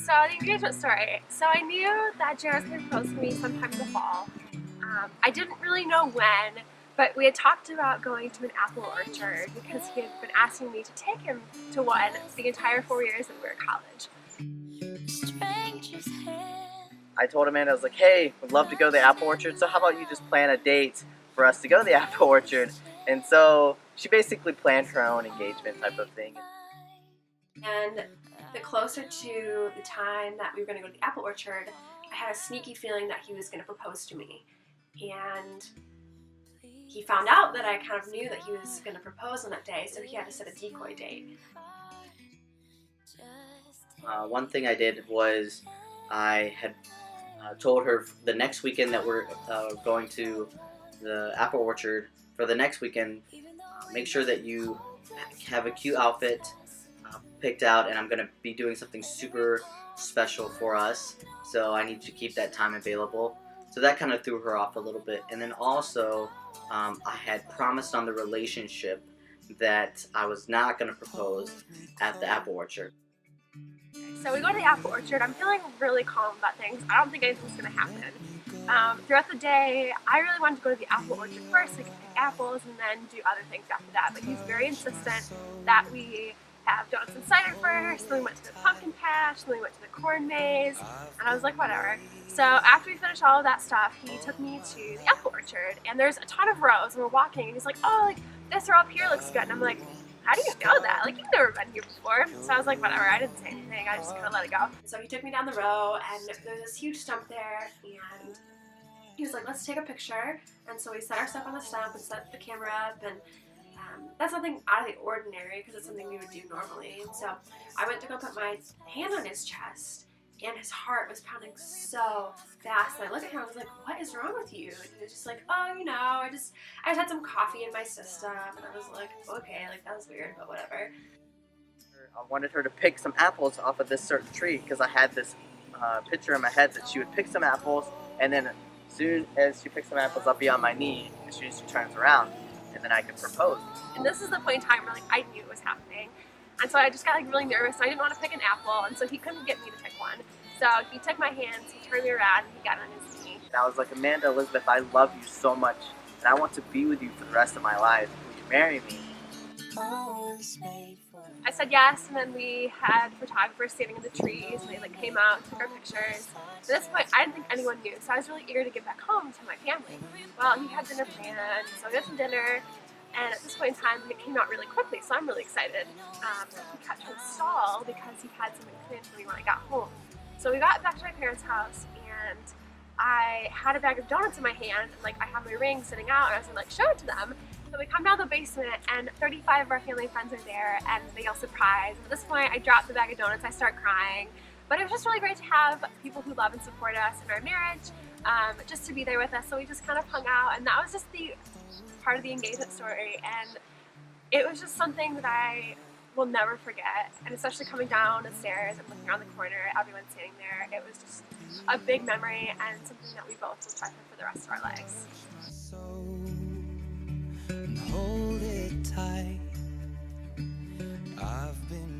So the engagement story. So I knew that Jared was going to propose to me sometime in the fall. I didn't really know when, but we had talked about going to an apple orchard because he had been asking me to take him to one the entire 4 years that we were at college. I told Amanda, I was like, hey, we'd love to go to the apple orchard, so how about you just plan a date for us to go to the apple orchard? And so she basically planned her own engagement type of thing. And the closer to the time that we were going to go to the apple orchard, I had a sneaky feeling that he was going to propose to me. And he found out that I kind of knew that he was going to propose on that day, so he had to set a decoy date. One thing I did was I had told her the next weekend that we're going to the apple orchard, for the next weekend, make sure that you have a cute outfit picked out, and I'm going to be doing something super special for us, so I need to keep that time available. So that kind of threw her off a little bit. And then also, I had promised on the relationship that I was not going to propose at the apple orchard. So we go to the apple orchard. I'm feeling really calm about things. I don't think anything's going to happen. Throughout the day, I really wanted to go to the apple orchard first so we could pick apples and then do other things after that. But he's very insistent that we have donuts and cider first, then we went to the pumpkin patch, then we went to the corn maze, and I was like, whatever. So after we finished all of that stuff, he took me to the apple orchard, and there's a ton of rows, and we're walking, and he's like, oh, like, this row up here looks good, and I'm like, how do you know that? Like, you've never been here before. So I was like, whatever, I didn't say anything, I just kind of let it go. So he took me down the row, and there's this huge stump there, and he was like, let's take a picture. And so we set our stuff on the stump and set the camera up, and that's nothing out of the ordinary because it's something we would do normally. And so I went to go put my hand on his chest, and his heart was pounding so fast. And I looked at him, I was like, what is wrong with you? And he was just like, oh, you know, I just had some coffee in my system. And I was like, okay, like that was weird, but whatever. I wanted her to pick some apples off of this certain tree because I had this picture in my head that she would pick some apples, and then as soon as she picks some apples, I'll be on my knee as soon as she turns around, and then I could propose. And this is the point in time where like I knew it was happening. And so I just got like really nervous, and I didn't want to pick an apple, and so he couldn't get me to pick one. So he took my hands, he turned me around, and he got on his knee. And I was like, Amanda Elizabeth, I love you so much, and I want to be with you for the rest of my life. Will you marry me? I said yes, and then we had photographers standing in the trees, and they like came out, took our pictures. At this point, I didn't think anyone knew, so I was really eager to get back home to my family. Well, he had dinner planned, so we got some dinner, and at this point in time, it came out really quickly, so I'm really excited. He cut to a stall because he had something planned for me when I got home. So we got back to my parents' house, and I had a bag of donuts in my hand, and like I had my ring sitting out, and I was gonna like show it to them. So we come down the basement, and 35 of our family friends are there, and they yell surprise. At this point, I drop the bag of donuts, I start crying. But it was just really great to have people who love and support us in our marriage, just to be there with us. So we just kind of hung out, and that was just the part of the engagement story. And it was just something that I will never forget. And especially coming down the stairs and looking around the corner, everyone standing there, it was just a big memory and something that we both will treasure for the rest of our lives. Hold it tight. I've been